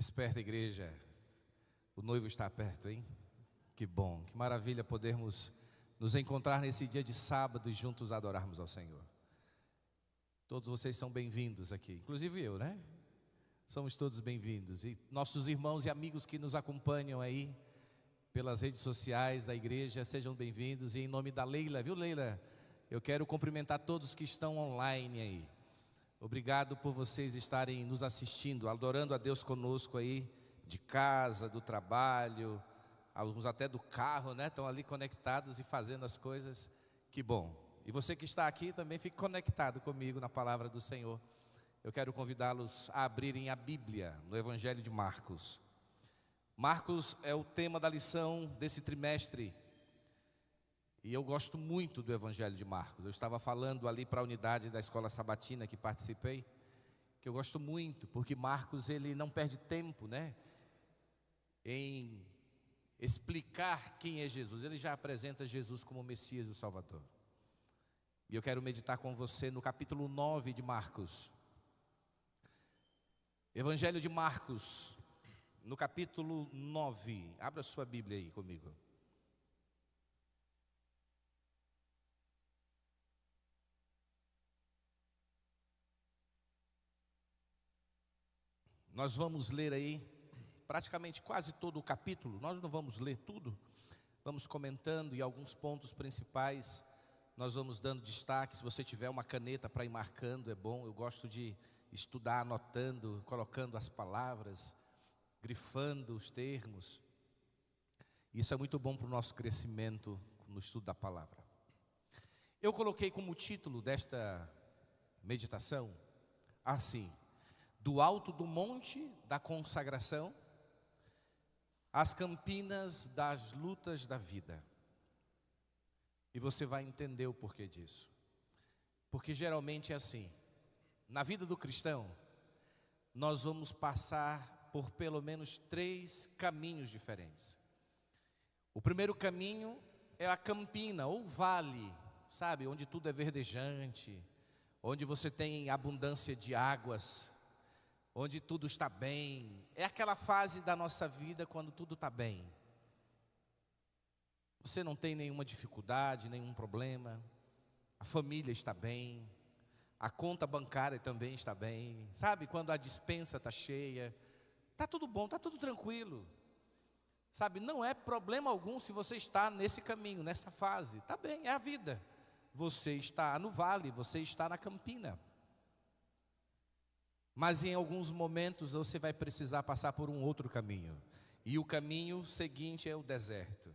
Desperta, igreja. O noivo está perto, hein? Que bom, que maravilha podermos nos encontrar nesse dia de sábado e juntos adorarmos ao Senhor. Todos vocês são bem-vindos aqui, inclusive eu, né? Somos todos bem-vindos. E nossos irmãos e amigos que nos acompanham aí pelas redes sociais da igreja, sejam bem-vindos. E em nome da Leila, viu, Leila? Eu quero cumprimentar todos que estão online aí. Obrigado por vocês estarem nos assistindo, adorando a Deus conosco aí, de casa, do trabalho, alguns até do carro, né? Estão ali conectados e fazendo as coisas. Que bom. E você que está aqui também fique conectado comigo na palavra do Senhor. Eu quero convidá-los a abrirem a Bíblia no Evangelho de Marcos. Marcos é o tema da lição desse trimestre. E eu gosto muito do Evangelho de Marcos. Eu estava falando ali para a unidade da Escola Sabatina que participei, que eu gosto muito, porque Marcos ele não perde tempo, né, em explicar quem é Jesus. Ele já apresenta Jesus como o Messias e o Salvador. E eu quero meditar com você no capítulo 9 de Marcos. Evangelho de Marcos, no capítulo 9. Abra sua Bíblia aí comigo. Nós vamos ler aí praticamente quase todo o capítulo. Nós não vamos ler tudo, vamos comentando e alguns pontos principais nós vamos dando destaque. Se você tiver uma caneta para ir marcando, é bom. Eu gosto de estudar anotando, colocando as palavras, grifando os termos. Isso é muito bom para o nosso crescimento no estudo da palavra. Eu coloquei como título desta meditação assim: do alto do monte da consagração às campinas das lutas da vida. E você vai entender o porquê disso. Porque geralmente é assim. Na vida do cristão, nós vamos passar por pelo menos 3 caminhos diferentes. O primeiro caminho é a campina ou vale, sabe? Onde tudo é verdejante, onde você tem abundância de águas, onde tudo está bem. É aquela fase da nossa vida quando tudo está bem. Você não tem nenhuma dificuldade, nenhum problema. A família está bem. A conta bancária também está bem. Sabe, quando a despensa está cheia. Está tudo bom, está tudo tranquilo. Sabe, não é problema algum se você está nesse caminho, nessa fase. Está bem, é a vida. Você está no vale, você está na campina. Mas em alguns momentos você vai precisar passar por um outro caminho. E o caminho seguinte é o deserto.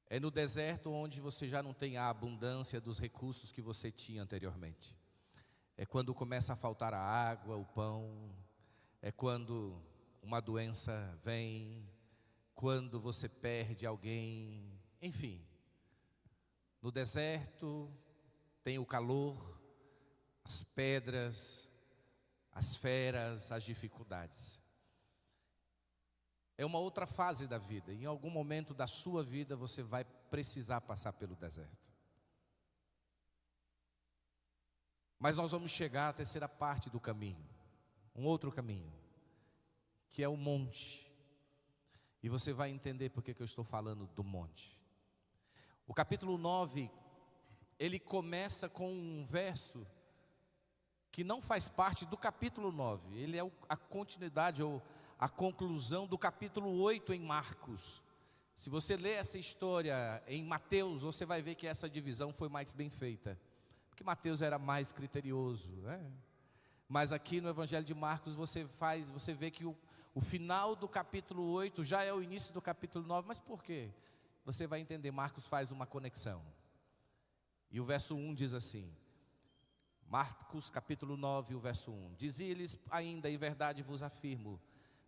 É no deserto onde você já não tem a abundância dos recursos que você tinha anteriormente. É quando começa a faltar a água, o pão. É quando uma doença vem. Quando você perde alguém. Enfim. No deserto tem o calor, as pedras, as feras, as dificuldades. É uma outra fase da vida. Em algum momento da sua vida você vai precisar passar pelo deserto. Mas nós vamos chegar à terceira parte do caminho. Um outro caminho, que é o monte. E você vai entender por que eu estou falando do monte. O capítulo 9, ele começa com um verso que não faz parte do capítulo 9. Ele é a continuidade ou a conclusão do capítulo 8 em Marcos. Se você ler essa história em Mateus, você vai ver que essa divisão foi mais bem feita. Porque Mateus era mais criterioso, né? Mas aqui no Evangelho de Marcos você vê que o final do capítulo 8 já é o início do capítulo 9. Mas por quê? Você vai entender, Marcos faz uma conexão. E o verso 1 diz assim, Marcos capítulo 9, o verso 1. Dizia-lhes ainda, em verdade vos afirmo,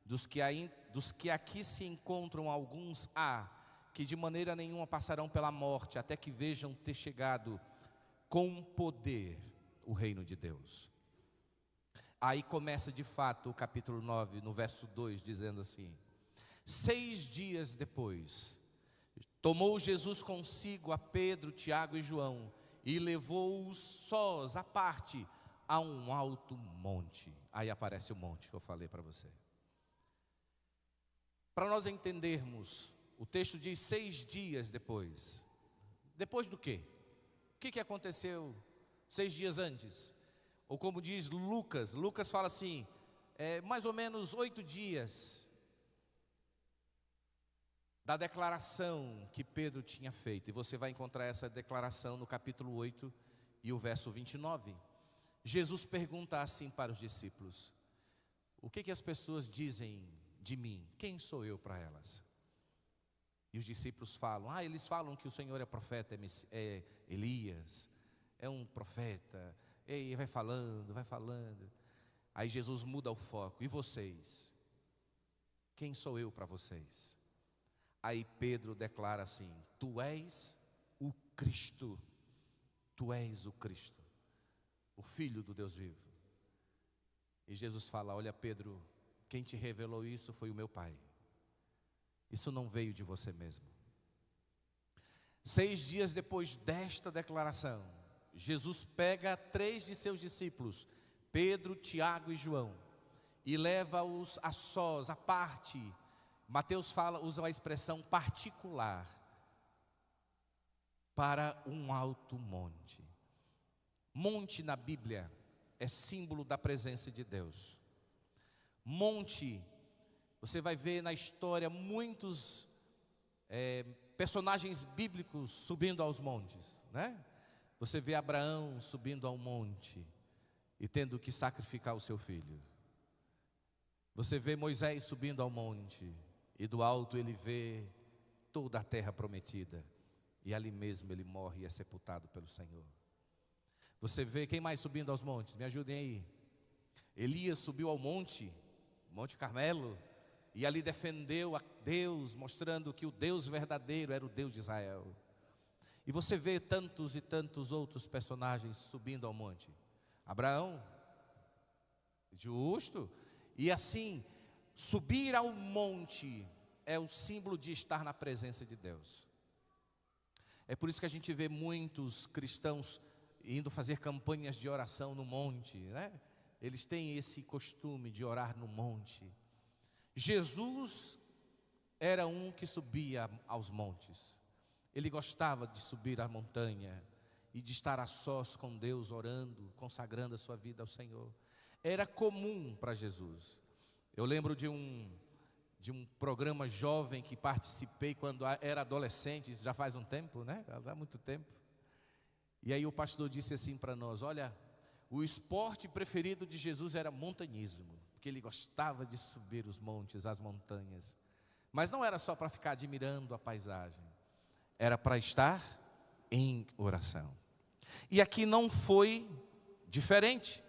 dos que aqui se encontram alguns há, que de maneira nenhuma passarão pela morte, até que vejam ter chegado com poder o reino de Deus. Aí começa de fato o capítulo 9, no verso 2, dizendo assim: 6 dias depois, tomou Jesus consigo a Pedro, Tiago e João, e levou-os sós à parte, a um alto monte. Aí aparece o monte que eu falei para você. Para nós entendermos, o texto diz 6 dias depois. Depois do quê? O que aconteceu 6 dias antes? Ou como diz Lucas, Lucas fala assim, mais ou menos 8 dias da declaração que Pedro tinha feito. E você vai encontrar essa declaração no capítulo 8 e o verso 29. Jesus pergunta assim para os discípulos: o que as pessoas dizem de mim? Quem sou eu para elas? E os discípulos falam, eles falam que o Senhor é profeta, é Elias, é um profeta, e vai falando, vai falando. Aí Jesus muda o foco, e vocês? Quem sou eu para vocês? Aí Pedro declara assim, tu és o Cristo, tu és o Cristo, o Filho do Deus vivo. E Jesus fala, olha Pedro, quem te revelou isso foi o meu Pai. Isso não veio de você mesmo. 6 dias depois desta declaração, Jesus pega 3 de seus discípulos, Pedro, Tiago e João, e leva-os a sós, à parte. Mateus usa a expressão particular, para um alto monte. Monte na Bíblia é símbolo da presença de Deus. Monte, você vai ver na história muitos personagens bíblicos subindo aos montes, né? Você vê Abraão subindo ao monte e tendo que sacrificar o seu filho. Você vê Moisés subindo ao monte e do alto ele vê toda a terra prometida. E ali mesmo ele morre e é sepultado pelo Senhor. Você vê quem mais subindo aos montes? Me ajudem aí. Elias subiu ao Monte Carmelo, e ali defendeu a Deus, mostrando que o Deus verdadeiro era o Deus de Israel. E você vê tantos e tantos outros personagens subindo ao monte. Abraão, justo, e assim, subir ao monte é o símbolo de estar na presença de Deus. É por isso que a gente vê muitos cristãos indo fazer campanhas de oração no monte, né? Eles têm esse costume de orar no monte. Jesus era um que subia aos montes. Ele gostava de subir a montanha e de estar a sós com Deus, orando, consagrando a sua vida ao Senhor. Era comum para Jesus. Eu lembro de um programa jovem que participei quando era adolescente, isso já faz um tempo, né? Há muito tempo. E aí o pastor disse assim para nós, olha, o esporte preferido de Jesus era montanhismo, porque ele gostava de subir os montes, as montanhas. Mas não era só para ficar admirando a paisagem, era para estar em oração. E aqui não foi diferente.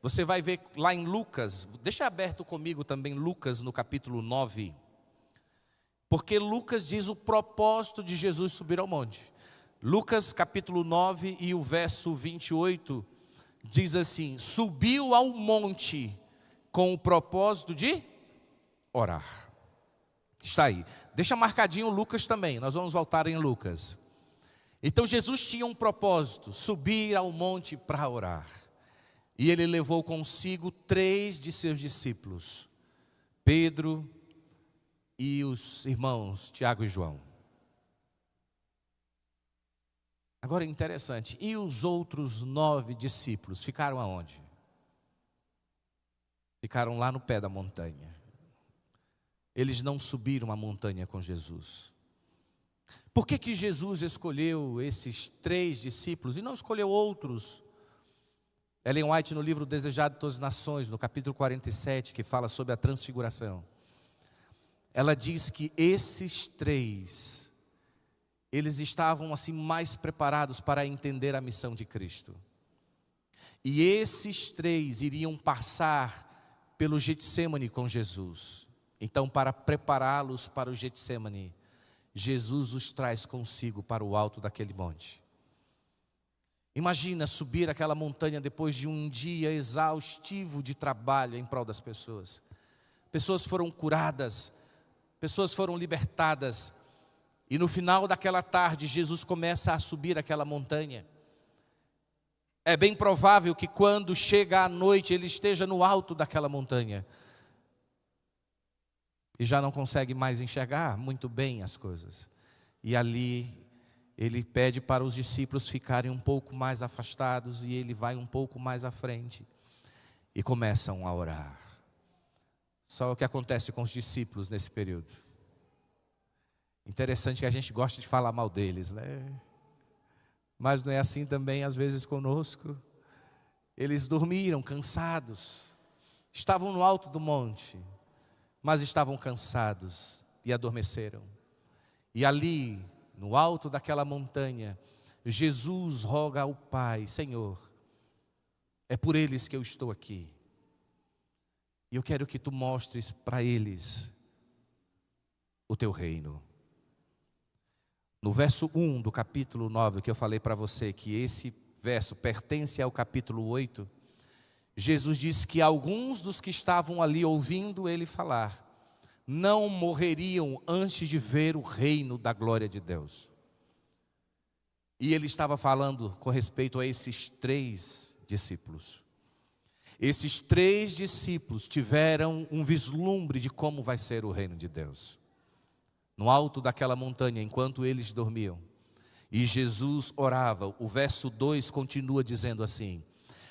Você vai ver lá em Lucas, deixa aberto comigo também Lucas no capítulo 9. Porque Lucas diz o propósito de Jesus subir ao monte. Lucas capítulo 9 e o verso 28 diz assim, subiu ao monte com o propósito de orar. Está aí, deixa marcadinho Lucas também, nós vamos voltar em Lucas. Então Jesus tinha um propósito, subir ao monte para orar. E ele levou consigo 3 de seus discípulos, Pedro e os irmãos Tiago e João. Agora é interessante, e os outros 9 discípulos ficaram aonde? Ficaram lá no pé da montanha. Eles não subiram a montanha com Jesus. Por que Jesus escolheu esses 3 discípulos e não escolheu outros? Ellen White, no livro Desejado de Todas as Nações, no capítulo 47, que fala sobre a transfiguração, ela diz que esses 3, eles estavam assim mais preparados para entender a missão de Cristo. E esses 3 iriam passar pelo Getsemane com Jesus. Então, para prepará-los para o Getsemane, Jesus os traz consigo para o alto daquele monte. Imagina subir aquela montanha depois de um dia exaustivo de trabalho em prol das pessoas. Pessoas foram curadas, pessoas foram libertadas. E no final daquela tarde, Jesus começa a subir aquela montanha. É bem provável que quando chega a noite ele esteja no alto daquela montanha e já não consegue mais enxergar muito bem as coisas. E ali ele pede para os discípulos ficarem um pouco mais afastados e ele vai um pouco mais à frente e começam a orar. Só o que acontece com os discípulos nesse período. Interessante que a gente gosta de falar mal deles, né? Mas não é assim também às vezes conosco. Eles dormiram cansados, estavam no alto do monte, mas estavam cansados e adormeceram. E ali, no alto daquela montanha, Jesus roga ao Pai: Senhor, é por eles que eu estou aqui. E eu quero que tu mostres para eles o teu reino. No verso 1 do capítulo 9, que eu falei para você que esse verso pertence ao capítulo 8, Jesus disse que alguns dos que estavam ali ouvindo ele falar, não morreriam antes de ver o reino da glória de Deus. E ele estava falando com respeito a esses 3 discípulos. Esses 3 discípulos tiveram um vislumbre de como vai ser o reino de Deus. No alto daquela montanha, enquanto eles dormiam, e Jesus orava, o verso 2 continua dizendo assim: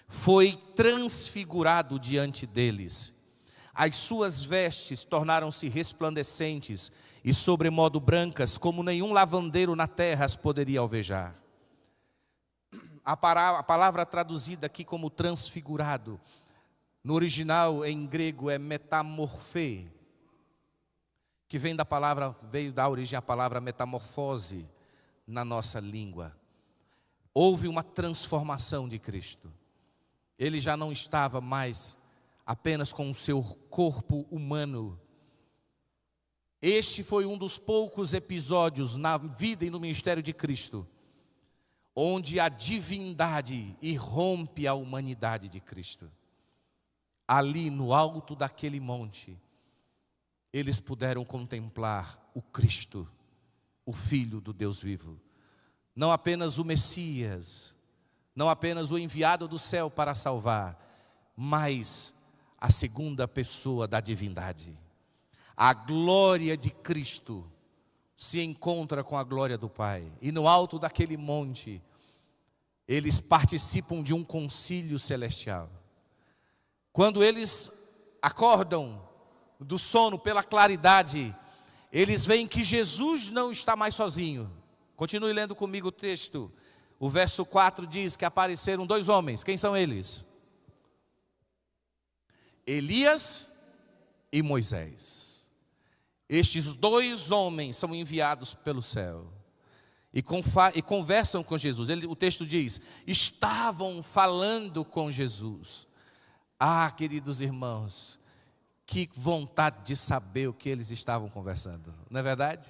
foi transfigurado diante deles, as suas vestes tornaram-se resplandecentes e sobremodo brancas, como nenhum lavandeiro na terra as poderia alvejar. A palavra traduzida aqui como transfigurado, no original em grego é metamorfê, que veio da origem a palavra metamorfose na nossa língua. Houve uma transformação de Cristo. Ele já não estava mais apenas com o seu corpo humano. Este foi um dos poucos episódios na vida e no ministério de Cristo, onde a divindade irrompe a humanidade de Cristo. Ali no alto daquele monte, eles puderam contemplar o Cristo, o Filho do Deus vivo. Não apenas o Messias, não apenas o enviado do céu para salvar, mas a segunda pessoa da divindade. A glória de Cristo se encontra com a glória do Pai. E no alto daquele monte, eles participam de um concílio celestial. Quando eles acordam do sono pela claridade, eles veem que Jesus não está mais sozinho. Continue lendo comigo o texto. O verso 4 diz que apareceram 2 homens. Quem são eles? Elias e Moisés. Estes 2 homens são enviados pelo céu e conversam com Jesus. O texto diz: estavam falando com Jesus. Ah, queridos irmãos, que vontade de saber o que eles estavam conversando, não é verdade?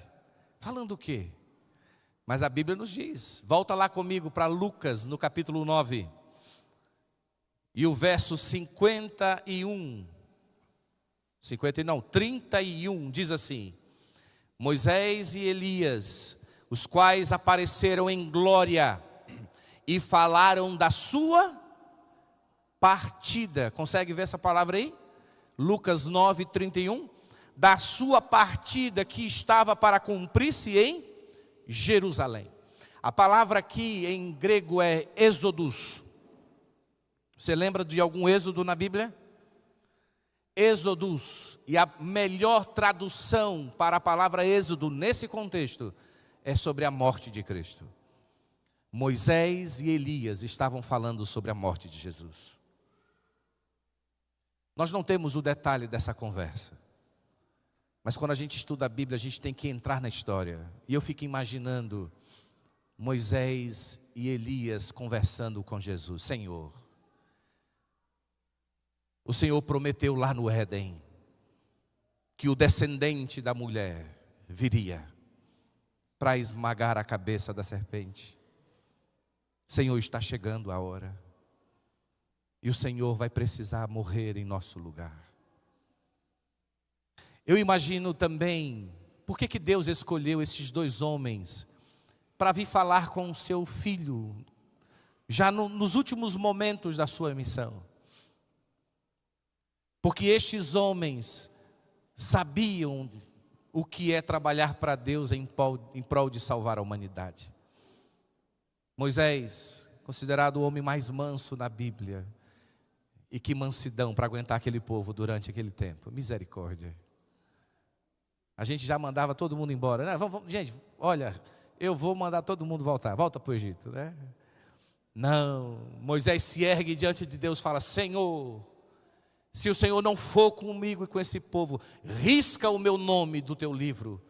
Falando o quê? Mas a Bíblia nos diz, volta lá comigo para Lucas, no capítulo 9, e o verso 31, diz assim: Moisés e Elias, os quais apareceram em glória e falaram da sua partida. Consegue ver essa palavra aí? Lucas 9, 31, da sua partida que estava para cumprir-se em Jerusalém. A palavra aqui em grego é êxodos. Você lembra de algum êxodo na Bíblia? Êxodos, e a melhor tradução para a palavra êxodo nesse contexto é sobre a morte de Cristo. Moisés e Elias estavam falando sobre a morte de Jesus. Nós não temos o detalhe dessa conversa, mas quando a gente estuda a Bíblia, a gente tem que entrar na história. E eu fico imaginando Moisés e Elias conversando com Jesus. Senhor, o Senhor prometeu lá no Éden que o descendente da mulher viria para esmagar a cabeça da serpente. Senhor, está chegando a hora. E o Senhor vai precisar morrer em nosso lugar. Eu imagino também, por que Deus escolheu esses 2 homens para vir falar com o seu filho já nos últimos momentos da sua missão. Porque estes homens sabiam o que é trabalhar para Deus em prol de salvar a humanidade. Moisés, considerado o homem mais manso na Bíblia, e que mansidão para aguentar aquele povo durante aquele tempo, misericórdia. A gente já mandava todo mundo embora, né? Gente, olha, eu vou mandar todo mundo volta para o Egito, né? Não, Moisés se ergue diante de Deus e fala: Senhor, se o Senhor não for comigo e com esse povo, risca o meu nome do teu livro,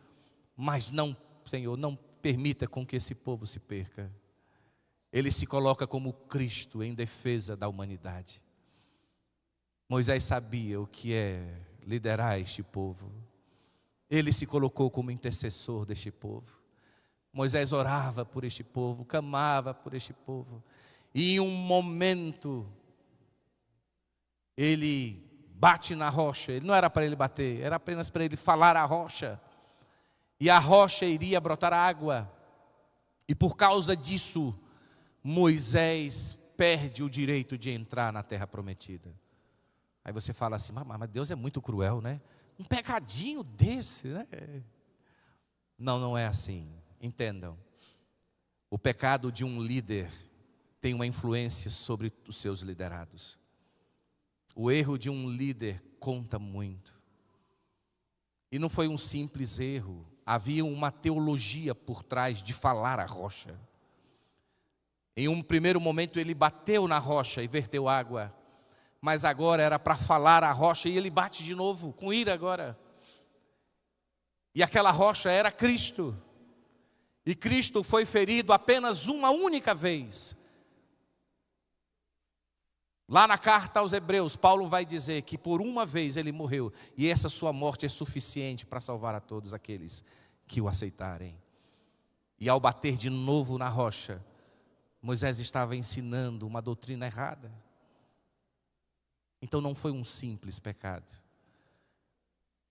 mas não, Senhor, não permita com que esse povo se perca. Ele se coloca como Cristo em defesa da humanidade. Moisés sabia o que é liderar este povo. Ele se colocou como intercessor deste povo. Moisés orava por este povo, clamava por este povo. E em um momento, ele bate na rocha. Ele não era para ele bater, era apenas para ele falar à rocha. E a rocha iria brotar água. E por causa disso, Moisés perde o direito de entrar na terra prometida. Aí você fala assim: mas Deus é muito cruel, né? Um pecadinho desse, né? Não, não é assim. Entendam. O pecado de um líder tem uma influência sobre os seus liderados. O erro de um líder conta muito. E não foi um simples erro. Havia uma teologia por trás de falar a rocha. Em um primeiro momento ele bateu na rocha e verteu água. Mas agora era para falar a rocha e ele bate de novo, com ira agora. E aquela rocha era Cristo. E Cristo foi ferido apenas uma única vez. Lá na carta aos Hebreus, Paulo vai dizer que por uma vez ele morreu. E essa sua morte é suficiente para salvar a todos aqueles que o aceitarem. E ao bater de novo na rocha, Moisés estava ensinando uma doutrina errada. Então não foi um simples pecado.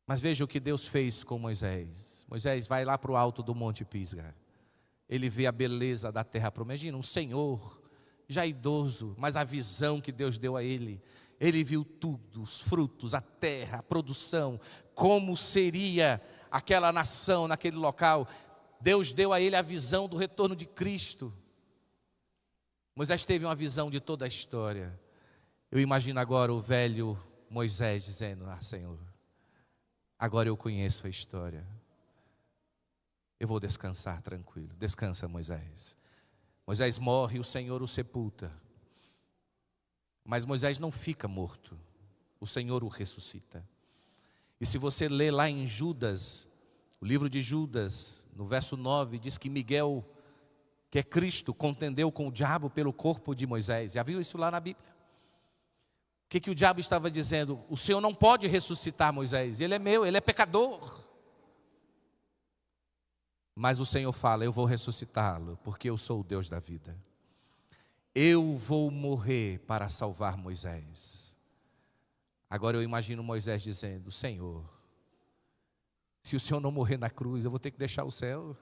Mas veja o que Deus fez com Moisés. Moisés vai lá para o alto do Monte Pisgah. Ele vê a beleza da terra prometida. Imagina, um senhor já idoso, mas a visão que Deus deu a ele. Ele viu tudo, os frutos, a terra, a produção, como seria aquela nação naquele local. Deus deu a ele a visão do retorno de Cristo. Moisés teve uma visão de toda a história. Eu imagino agora o velho Moisés dizendo: Senhor, agora eu conheço a história. Eu vou descansar tranquilo. Descansa, Moisés. Moisés morre, o Senhor o sepulta. Mas Moisés não fica morto. O Senhor o ressuscita. E se você ler lá em Judas, o livro de Judas, no verso 9, diz que Miguel, que é Cristo, contendeu com o diabo pelo corpo de Moisés. Já viu isso lá na Bíblia? O que o diabo estava dizendo? O Senhor não pode ressuscitar Moisés, ele é meu, ele é pecador. Mas o Senhor fala: eu vou ressuscitá-lo, porque eu sou o Deus da vida. Eu vou morrer para salvar Moisés. Agora eu imagino Moisés dizendo: Senhor, se o Senhor não morrer na cruz, eu vou ter que deixar o céu,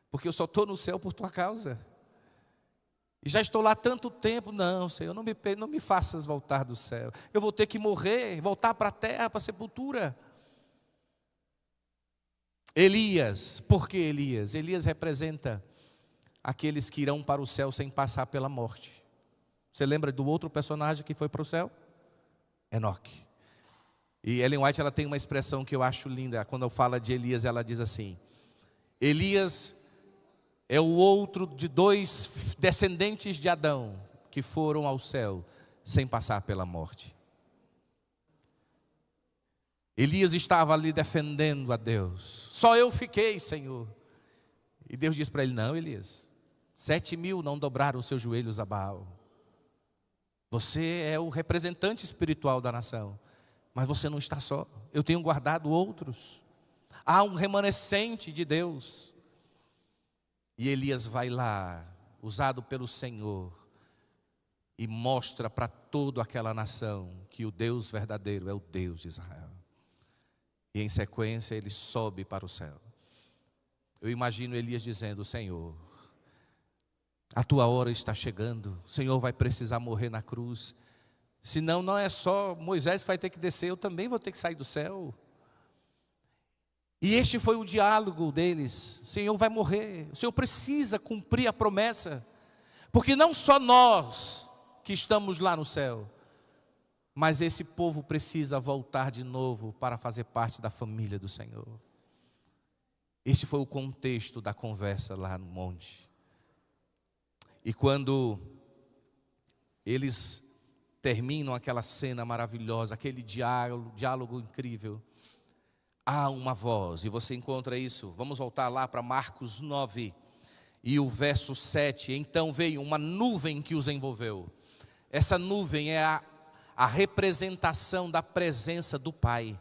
porque eu só estou no céu por tua causa. E já estou lá tanto tempo. Não, Senhor, não me faças voltar do céu. Eu vou ter que morrer, voltar para a terra, para a sepultura. Elias, por que Elias? Elias representa aqueles que irão para o céu sem passar pela morte. Você lembra do outro personagem que foi para o céu? Enoque. E Ellen White, ela tem uma expressão que eu acho linda. Quando fala de Elias, ela diz assim: Elias é o outro de dois descendentes de Adão que foram ao céu sem passar pela morte. Elias estava ali defendendo a Deus. Só eu fiquei, Senhor. E Deus diz para ele: não, Elias, 7.000 não dobraram os seus joelhos a Baal. Você é o representante espiritual da nação, mas você não está só. Eu tenho guardado outros. Há um remanescente de Deus. E Elias vai lá, usado pelo Senhor, e mostra para toda aquela nação que o Deus verdadeiro é o Deus de Israel. E em sequência ele sobe para o céu. Eu imagino Elias dizendo: Senhor, A tua hora está chegando, o Senhor vai precisar morrer na cruz. Senão não é só Moisés que vai ter que descer, eu também vou ter que sair do céu. E este foi o diálogo deles: o Senhor vai morrer, o Senhor precisa cumprir a promessa, porque não só nós que estamos lá no céu, mas esse povo precisa voltar de novo para fazer parte da família do Senhor. Este foi o contexto da conversa lá no monte. E quando eles terminam aquela cena maravilhosa, aquele diálogo incrível, há uma voz, e você encontra isso. Vamos voltar lá para Marcos 9, e o verso 7. Então veio uma nuvem que os envolveu. Essa nuvem é a representação da presença do Pai.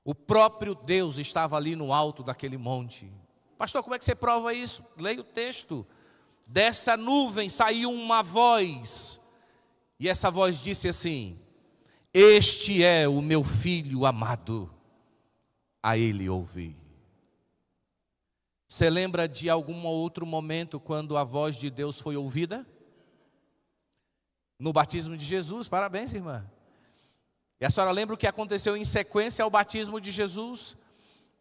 O próprio Deus estava ali no alto daquele monte. Pastor, como é que você prova isso? Leia o texto. Dessa nuvem saiu uma voz, e essa voz disse assim: este é o meu filho amado, a ele ouvi. Você lembra de algum outro momento quando a voz de Deus foi ouvida? No batismo de Jesus. Parabéns, irmã. E a senhora lembra o que aconteceu em sequência ao batismo de Jesus?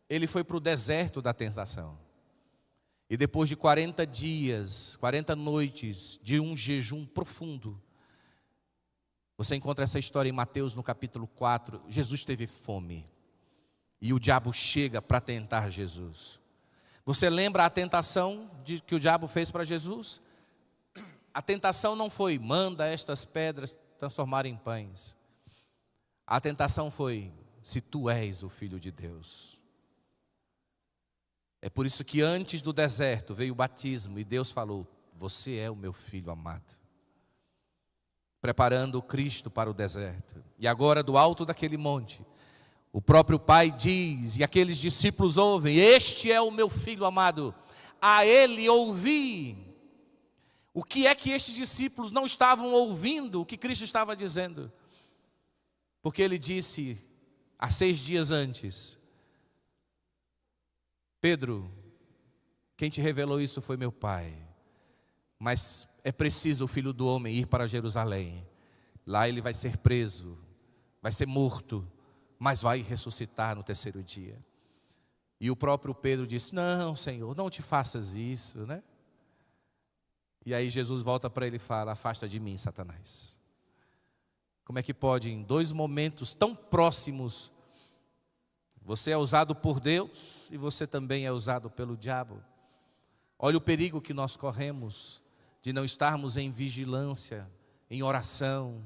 Ele foi para o deserto da tentação. E depois de 40 dias, 40 noites de um jejum profundo, você encontra essa história em Mateus no capítulo 4, Jesus teve fome. E o diabo chega para tentar Jesus. Você lembra a tentação que o diabo fez para Jesus? A tentação não foi: manda estas pedras transformarem em pães. A tentação foi: se tu és o Filho de Deus. É por isso que antes do deserto veio o batismo, e Deus falou: você é o meu filho amado. Preparando o Cristo para o deserto. E agora, do alto daquele monte, o próprio Pai diz, e aqueles discípulos ouvem: este é o meu filho amado, a ele ouvi. O que é que estes discípulos não estavam ouvindo o que Cristo estava dizendo? Porque ele disse, há 6 dias antes: Pedro, quem te revelou isso foi meu Pai. Mas é preciso o Filho do Homem ir para Jerusalém. Lá ele vai ser preso, vai ser morto, mas vai ressuscitar no 3º dia. E o próprio Pedro disse: não, Senhor, não te faças isso, né? E aí Jesus volta para ele e fala: afasta de mim, Satanás. Como é que pode, em 2 momentos tão próximos, você é usado por Deus e você também é usado pelo diabo? Olha o perigo que nós corremos de não estarmos em vigilância, em oração.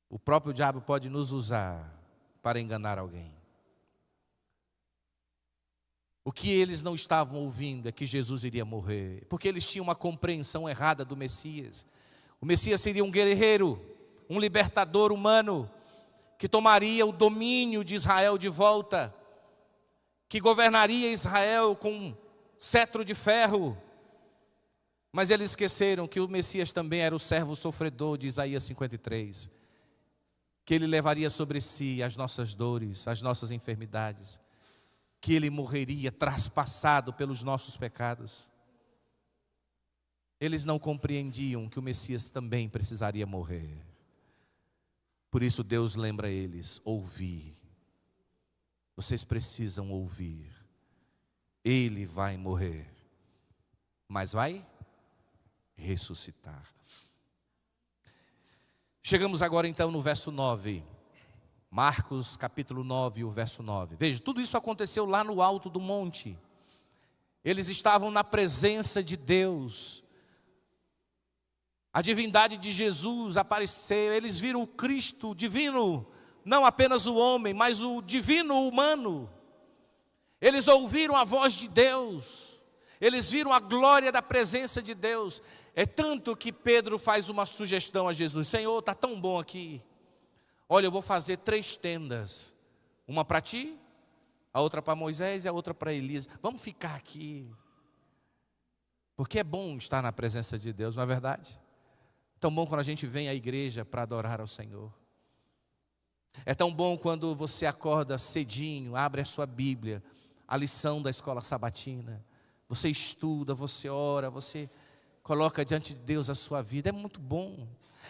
O próprio diabo pode nos usar para enganar alguém. O que eles não estavam ouvindo é que Jesus iria morrer, porque eles tinham uma compreensão errada do Messias. O Messias seria um guerreiro, um libertador humano, que tomaria o domínio de Israel de volta, que governaria Israel com um cetro de ferro. Mas eles esqueceram que o Messias também era o servo sofredor de Isaías 53, que ele levaria sobre si as nossas dores, as nossas enfermidades, que ele morreria traspassado pelos nossos pecados. Eles não compreendiam que o Messias também precisaria morrer. Por isso Deus lembra eles: ouvir. Vocês precisam ouvir. Ele vai morrer, mas vai ressuscitar. Chegamos agora então no verso 9. Marcos capítulo 9, o verso 9. Veja, tudo isso aconteceu lá no alto do monte. Eles estavam na presença de Deus. A divindade de Jesus apareceu. Eles viram o Cristo divino, não apenas o homem, mas o divino humano. Eles ouviram a voz de Deus. Eles viram a glória da presença de Deus. É tanto que Pedro faz uma sugestão a Jesus: Senhor, está tão bom aqui. Olha, eu vou fazer 3 tendas. Uma para ti, a outra para Moisés e a outra para Elias. Vamos ficar aqui. Porque é bom estar na presença de Deus, não é verdade? Tão bom quando a gente vem à igreja para adorar ao Senhor. É tão bom quando você acorda cedinho, abre a sua Bíblia, a lição da escola sabatina, você estuda, você ora, você coloca diante de Deus a sua vida. É muito bom.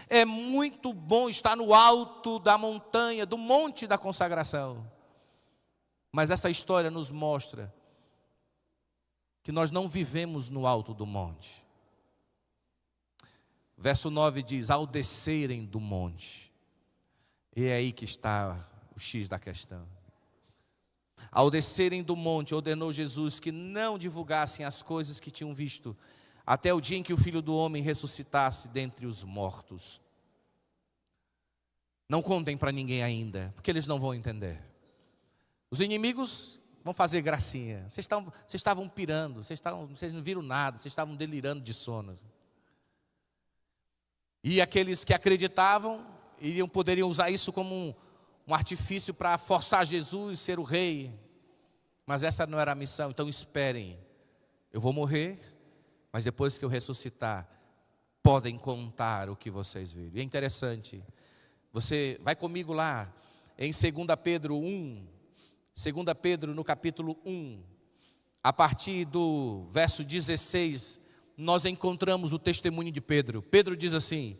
É muito bom estar no alto da montanha, do monte da consagração. Mas essa história nos mostra que nós não vivemos no alto do monte. Verso 9 diz: ao descerem do monte. E é aí que está o X da questão. Ao descerem do monte, ordenou Jesus que não divulgassem as coisas que tinham visto, até o dia em que o Filho do Homem ressuscitasse dentre os mortos. Não contem para ninguém ainda, porque eles não vão entender. Os inimigos vão fazer gracinha. Vocês estavam pirando, vocês não viram nada, vocês estavam delirando de sono. E aqueles que acreditavam poderiam usar isso como um artifício para forçar Jesus a ser o rei. Mas essa não era a missão. Então esperem, eu vou morrer, mas depois que eu ressuscitar, podem contar o que vocês viram. E é interessante, você vai comigo lá em 2 Pedro 1, 2 Pedro no capítulo 1, a partir do verso 16, nós encontramos o testemunho de Pedro. Pedro diz assim: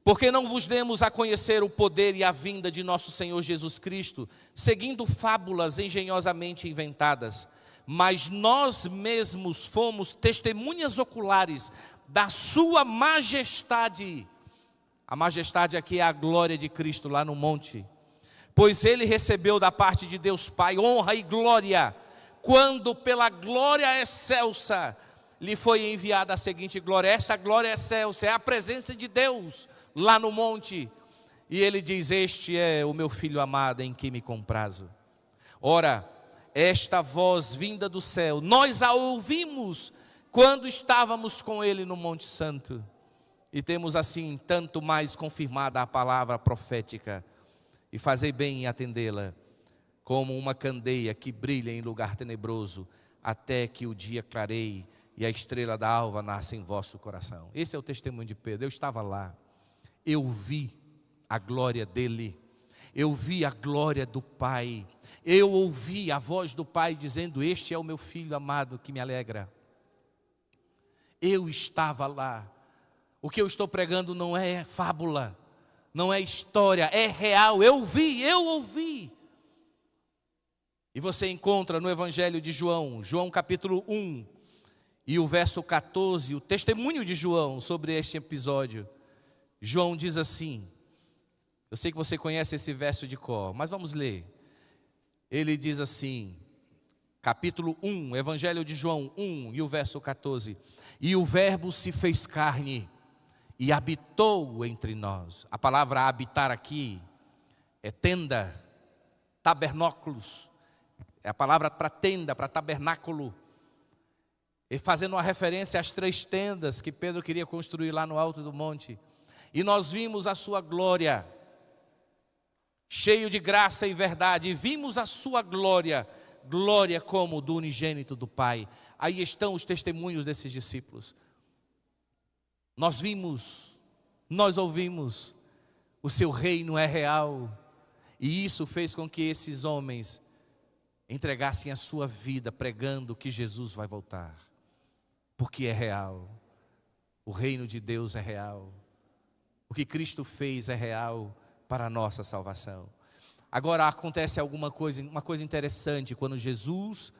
porque não vos demos a conhecer o poder e a vinda de nosso Senhor Jesus Cristo, seguindo fábulas engenhosamente inventadas, mas nós mesmos fomos testemunhas oculares da sua majestade. A majestade aqui é a glória de Cristo lá no monte. Pois ele recebeu da parte de Deus Pai honra e glória, quando pela glória excelsa lhe foi enviada a seguinte glória. Essa glória excelsa é a presença de Deus lá no monte. E ele diz: este é o meu filho amado em quem me comprazo. Ora, esta voz vinda do céu, nós a ouvimos quando estávamos com ele no Monte Santo. E temos assim tanto mais confirmada a palavra profética. E fazei bem em atendê-la, como uma candeia que brilha em lugar tenebroso, até que o dia clareie e a estrela da alva nasça em vosso coração. Esse é o testemunho de Pedro. Eu estava lá, eu vi a glória dele, eu vi a glória do Pai, eu ouvi a voz do Pai dizendo: este é o meu filho amado que me alegra. Eu estava lá. O que eu estou pregando não é fábula, não é história, é real. Eu vi, eu ouvi. E você encontra no Evangelho de João, João capítulo 1, e o verso 14, o testemunho de João sobre este episódio. João diz assim, eu sei que você conhece esse verso de cor, mas vamos ler. Ele diz assim, capítulo 1, Evangelho de João 1, e o verso 14. E o verbo se fez carne e habitou entre nós. A palavra habitar aqui é tenda, tabernáculos. É a palavra para tenda, para tabernáculo. E fazendo uma referência às 3 tendas que Pedro queria construir lá no alto do monte. E nós vimos a sua glória, cheio de graça e verdade. E vimos a sua glória, glória como do unigênito do Pai. Aí estão os testemunhos desses discípulos. Nós vimos, nós ouvimos, o seu reino é real. E isso fez com que esses homens entregassem a sua vida pregando que Jesus vai voltar. Porque é real. O reino de Deus é real. O que Cristo fez é real para a nossa salvação. Agora acontece uma coisa interessante quando Jesus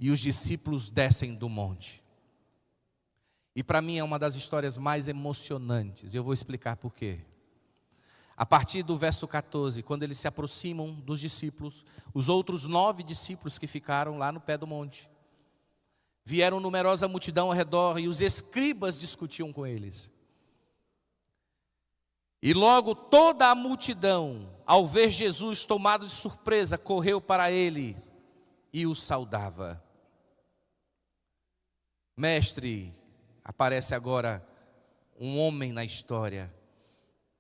e os discípulos descem do monte. E para mim é uma das histórias mais emocionantes. Eu vou explicar por quê. A partir do verso 14, quando eles se aproximam dos discípulos, os outros 9 discípulos que ficaram lá no pé do monte, vieram numerosa multidão ao redor e os escribas discutiam com eles. E logo toda a multidão, ao ver Jesus tomado de surpresa, correu para ele e o saudava. Mestre, aparece agora um homem na história.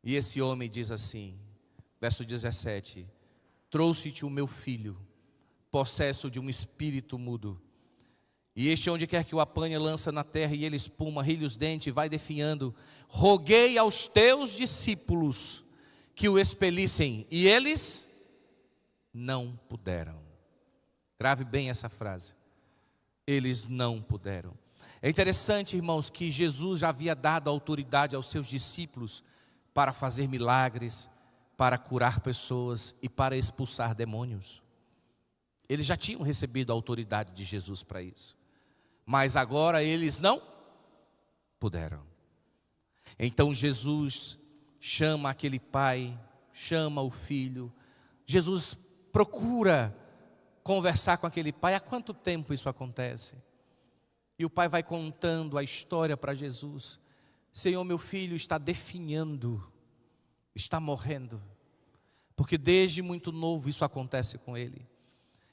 E esse homem diz assim, verso 17: trouxe-te o meu filho, possesso de um espírito mudo. E este, onde quer que o apanha, lança na terra, e ele espuma, rilha os dentes e vai definhando. Roguei aos teus discípulos que o expelissem, e eles não puderam. Grave bem essa frase. eles não puderam. É interessante, irmãos, que Jesus já havia dado autoridade aos seus discípulos para fazer milagres, para curar pessoas e para expulsar demônios. Eles já tinham recebido a autoridade de Jesus para isso. Mas agora eles não puderam. Então Jesus chama aquele pai, chama o filho. Jesus procura conversar com aquele pai. Há quanto tempo isso acontece? E o pai vai contando a história para Jesus. Senhor, meu filho está definhando, está morrendo. Porque desde muito novo isso acontece com ele.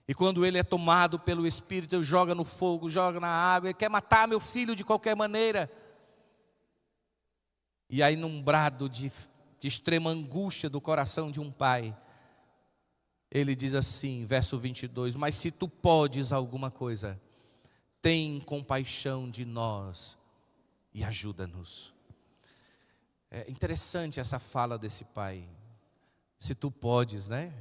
E quando ele é tomado pelo Espírito, ele joga no fogo, joga na água, ele quer matar meu filho de qualquer maneira. E aí num brado de extrema angústia do coração de um pai, ele diz assim, verso 22, mas se tu podes alguma coisa, tem compaixão de nós e ajuda-nos. É interessante essa fala desse pai. Se tu podes, né?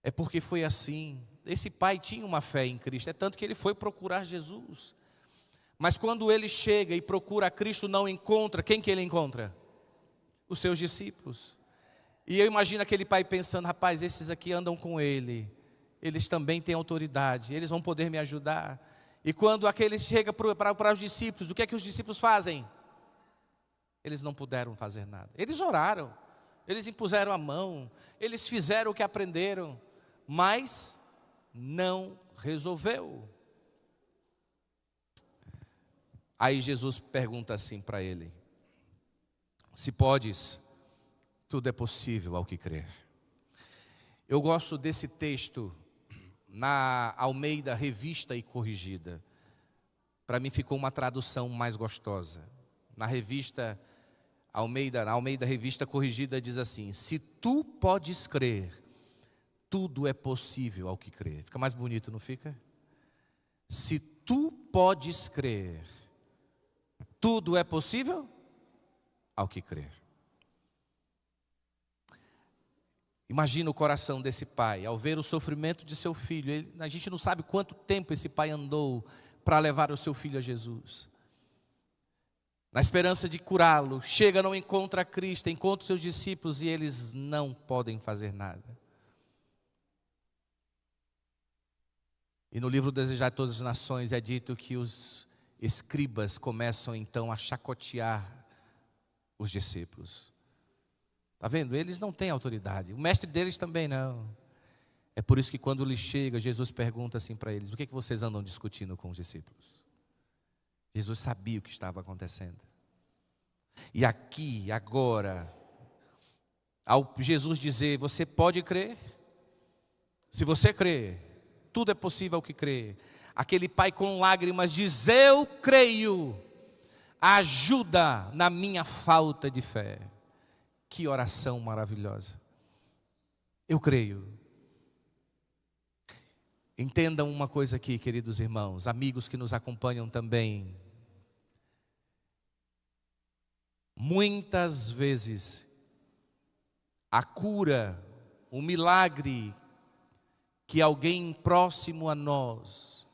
É porque foi assim. Esse pai tinha uma fé em Cristo, é tanto que ele foi procurar Jesus. Mas quando ele chega e procura Cristo, não encontra, quem que ele encontra? Os seus discípulos. E eu imagino aquele pai pensando, rapaz, esses aqui andam com ele, eles também têm autoridade, eles vão poder me ajudar. E quando aquele chega para os discípulos, o que é que os discípulos fazem? Eles não puderam fazer nada. Eles oraram, eles impuseram a mão, eles fizeram o que aprenderam, mas não resolveu. Aí Jesus pergunta assim para ele: se podes, tudo é possível ao que crer. Eu gosto desse texto na Almeida Revista e Corrigida. Para mim ficou uma tradução mais gostosa. Na Almeida Revista Corrigida diz assim: se tu podes crer, tudo é possível ao que crer. Fica mais bonito, não fica? Se tu podes crer, tudo é possível ao que crer. Imagina o coração desse pai, ao ver o sofrimento de seu filho. A gente não sabe quanto tempo esse pai andou para levar o seu filho a Jesus. Na esperança de curá-lo, chega, não encontra Cristo, encontra os seus discípulos e eles não podem fazer nada. E no livro Desejar Todas as Nações é dito que os escribas começam então a chacotear os discípulos. Está vendo? Eles não têm autoridade. O mestre deles também não. É por isso que quando ele chega, Jesus pergunta assim para eles: o que é que vocês andam discutindo com os discípulos? Jesus sabia o que estava acontecendo. E aqui, agora, ao Jesus dizer: você pode crer? Se você crer, tudo é possível ao que crer. Aquele pai com lágrimas diz: eu creio, ajuda na minha falta de fé. Que oração maravilhosa. Eu creio. Entendam uma coisa aqui, queridos irmãos, amigos que nos acompanham também. Muitas vezes, a cura, o milagre que alguém próximo a nós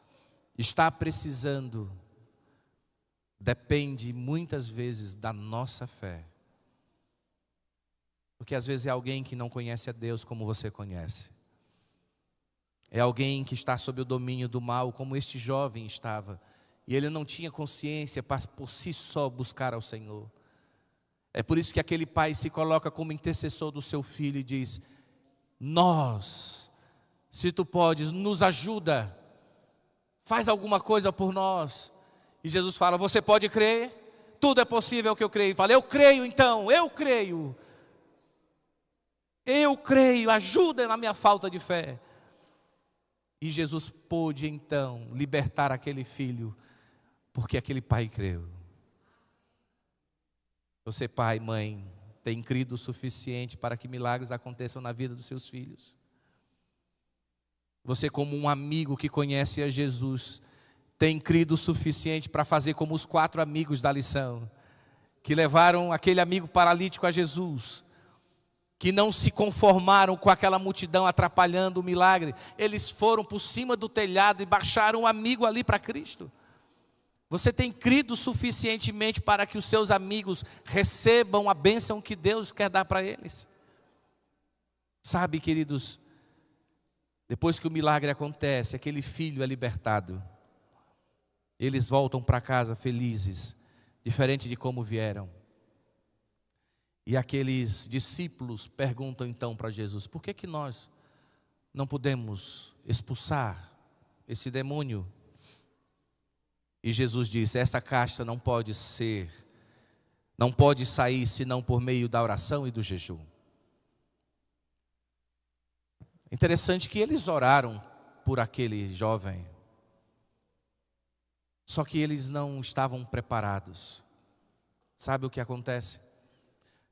está precisando, depende muitas vezes da nossa fé. Porque às vezes é alguém que não conhece a Deus como você conhece. É alguém que está sob o domínio do mal, como este jovem estava. E ele não tinha consciência para por si só buscar ao Senhor. É por isso que aquele pai se coloca como intercessor do seu filho e diz: nós, se tu podes, nos ajuda. Faz alguma coisa por nós. E Jesus fala: você pode crer? Tudo é possível que eu creio. Ele fala: eu creio então, eu creio. Eu creio, ajuda na minha falta de fé. E Jesus pôde então libertar aquele filho, porque aquele pai creu. Você, pai, mãe, tem crido o suficiente para que milagres aconteçam na vida dos seus filhos? Você, como um amigo que conhece a Jesus, tem crido o suficiente para fazer como os 4 amigos da lição, que levaram aquele amigo paralítico a Jesus, que não se conformaram com aquela multidão atrapalhando o milagre. Eles foram por cima do telhado e baixaram um amigo ali para Cristo. Você tem crido suficientemente para que os seus amigos recebam a bênção que Deus quer dar para eles? Sabe, queridos, depois que o milagre acontece, aquele filho é libertado. Eles voltam para casa felizes, diferente de como vieram. E aqueles discípulos perguntam então para Jesus: por que nós não podemos expulsar esse demônio? E Jesus disse: essa casta não pode sair senão por meio da oração e do jejum. Interessante que eles oraram por aquele jovem, só que eles não estavam preparados. Sabe o que acontece?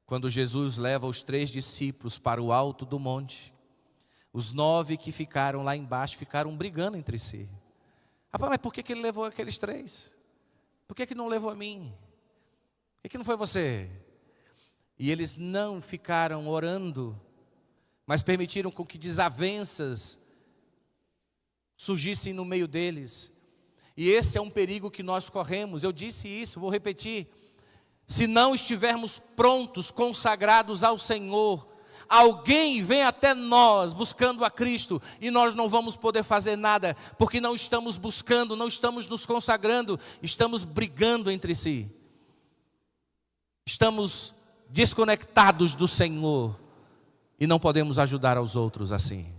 Quando Jesus leva os 3 discípulos para o alto do monte, os 9 que ficaram lá embaixo ficaram brigando entre si. Rapaz, mas por que ele levou aqueles 3? Por que não levou a mim? Por que não foi você? E eles não ficaram orando, mas permitiram com que desavenças surgissem no meio deles. E esse é um perigo que nós corremos. Eu disse isso, vou repetir. Se não estivermos prontos, consagrados ao Senhor, alguém vem até nós buscando a Cristo e nós não vamos poder fazer nada, porque não estamos buscando, não estamos nos consagrando, estamos brigando entre si. Estamos desconectados do Senhor e não podemos ajudar aos outros assim.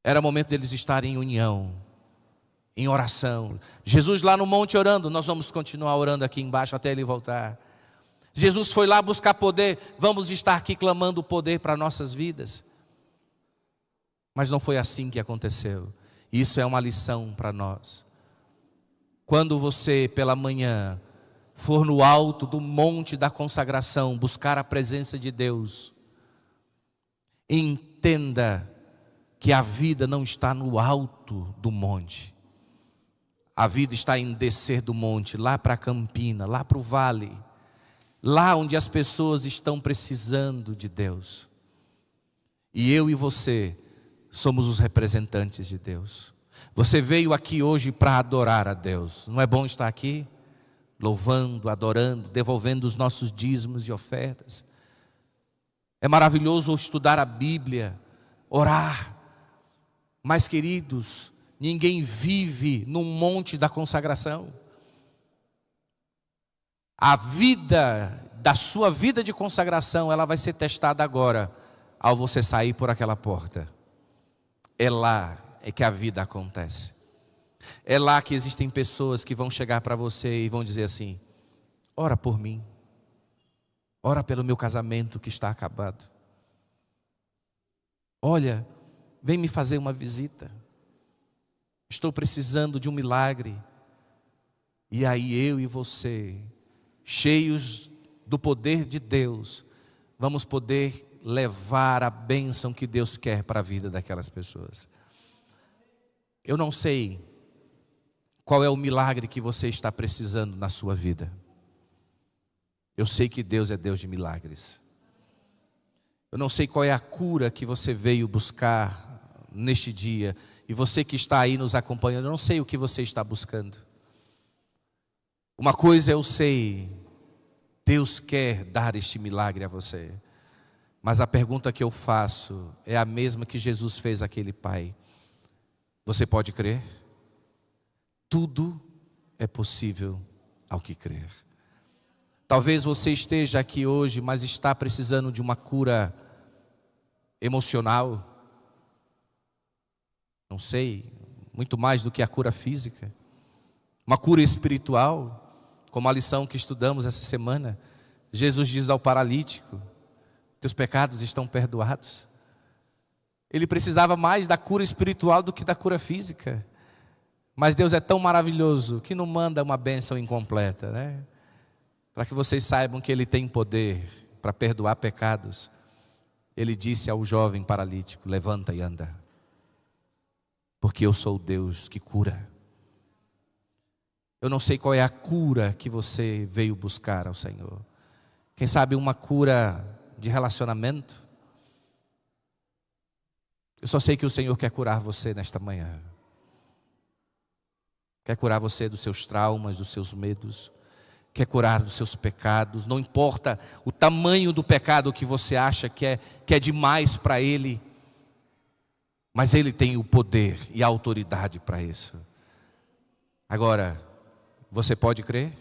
Era momento deles estarem em união, em oração. Jesus lá no monte orando, nós vamos continuar orando aqui embaixo até Ele voltar. Jesus foi lá buscar poder, vamos estar aqui clamando o poder para nossas vidas. Mas não foi assim que aconteceu. Isso é uma lição para nós. Quando você pela manhã for no alto do monte da consagração, buscar a presença de Deus, entenda que a vida não está no alto do monte. A vida está em descer do monte, lá para a campina, lá para o vale, lá onde as pessoas estão precisando de Deus. E eu e você somos os representantes de Deus. Você veio aqui hoje para adorar a Deus. Não é bom estar aqui? Louvando, adorando, devolvendo os nossos dízimos e ofertas. É maravilhoso estudar a Bíblia, orar. Mas, queridos, ninguém vive num monte da consagração. A vida, da sua vida de consagração, ela vai ser testada agora, ao você sair por aquela porta. É lá que a vida acontece. É lá que existem pessoas que vão chegar para você e vão dizer assim: ora por mim, ora pelo meu casamento que está acabado. Olha, vem me fazer uma visita. Estou precisando de um milagre. E aí eu e você, cheios do poder de Deus, vamos poder levar a bênção que Deus quer para a vida daquelas pessoas. Eu não sei qual é o milagre que você está precisando na sua vida. Eu sei que Deus é Deus de milagres. Eu não sei qual é a cura que você veio buscar neste dia. E você que está aí nos acompanhando, eu não sei o que você está buscando. Uma coisa eu sei, Deus quer dar este milagre a você. Mas a pergunta que eu faço é a mesma que Jesus fez àquele pai. Você pode crer? Tudo é possível ao que crer. Talvez você esteja aqui hoje, mas está precisando de uma cura emocional. Não sei, muito mais do que a cura física. Uma cura espiritual, como a lição que estudamos essa semana. Jesus diz ao paralítico: teus pecados estão perdoados. Ele precisava mais da cura espiritual do que da cura física. Mas Deus é tão maravilhoso que não manda uma bênção incompleta, né? Para que vocês saibam que Ele tem poder para perdoar pecados. Ele disse ao jovem paralítico: levanta e anda. Porque eu sou o Deus que cura. Eu não sei qual é a cura que você veio buscar ao Senhor. Quem sabe uma cura de relacionamento. Eu só sei que o Senhor quer curar você nesta manhã. Quer curar você dos seus traumas, dos seus medos. Quer curar dos seus pecados. Não importa o tamanho do pecado que você acha que é demais para Ele. Mas Ele tem o poder e a autoridade para isso. Agora, você pode crer?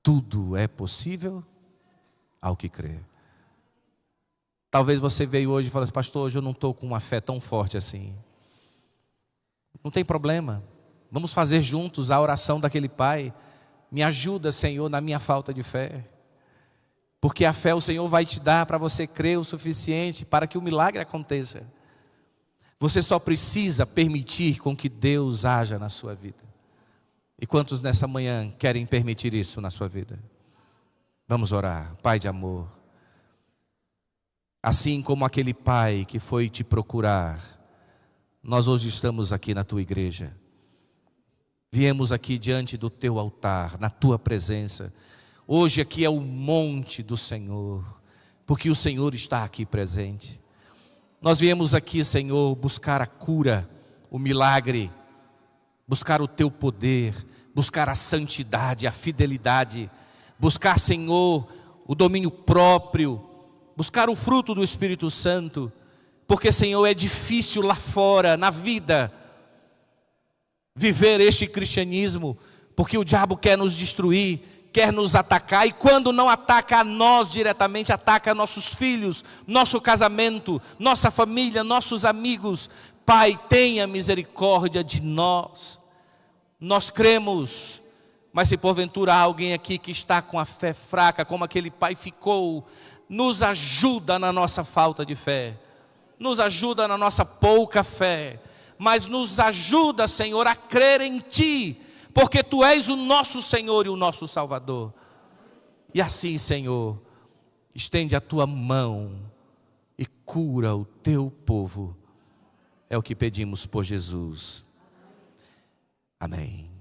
Tudo é possível ao que crer. Talvez você veio hoje e falou assim: pastor, hoje eu não estou com uma fé tão forte assim. Não tem problema. Vamos fazer juntos a oração daquele pai. Me ajuda, Senhor, na minha falta de fé. Porque a fé o Senhor vai te dar para você crer o suficiente para que o milagre aconteça. Você só precisa permitir com que Deus haja na sua vida. E quantos nessa manhã querem permitir isso na sua vida? Vamos orar. Pai de amor, assim como aquele pai que foi te procurar, nós hoje estamos aqui na tua igreja. Viemos aqui diante do teu altar, na tua presença. Hoje aqui é o monte do Senhor, porque o Senhor está aqui presente. Nós viemos aqui, Senhor, buscar a cura, o milagre, buscar o teu poder, buscar a santidade, a fidelidade, buscar, Senhor, o domínio próprio, buscar o fruto do Espírito Santo, porque, Senhor, é difícil lá fora, na vida, viver este cristianismo, porque o diabo quer nos destruir, quer nos atacar, e quando não ataca a nós diretamente, ataca nossos filhos, nosso casamento, nossa família, nossos amigos. Pai, tenha misericórdia de nós. Nós cremos, mas se porventura há alguém aqui que está com a fé fraca, como aquele pai ficou, nos ajuda na nossa falta de fé, nos ajuda na nossa pouca fé, mas nos ajuda, Senhor, a crer em Ti, porque Tu és o nosso Senhor e o nosso Salvador. E assim, Senhor, estende a Tua mão e cura o Teu povo. É o que pedimos por Jesus. Amém.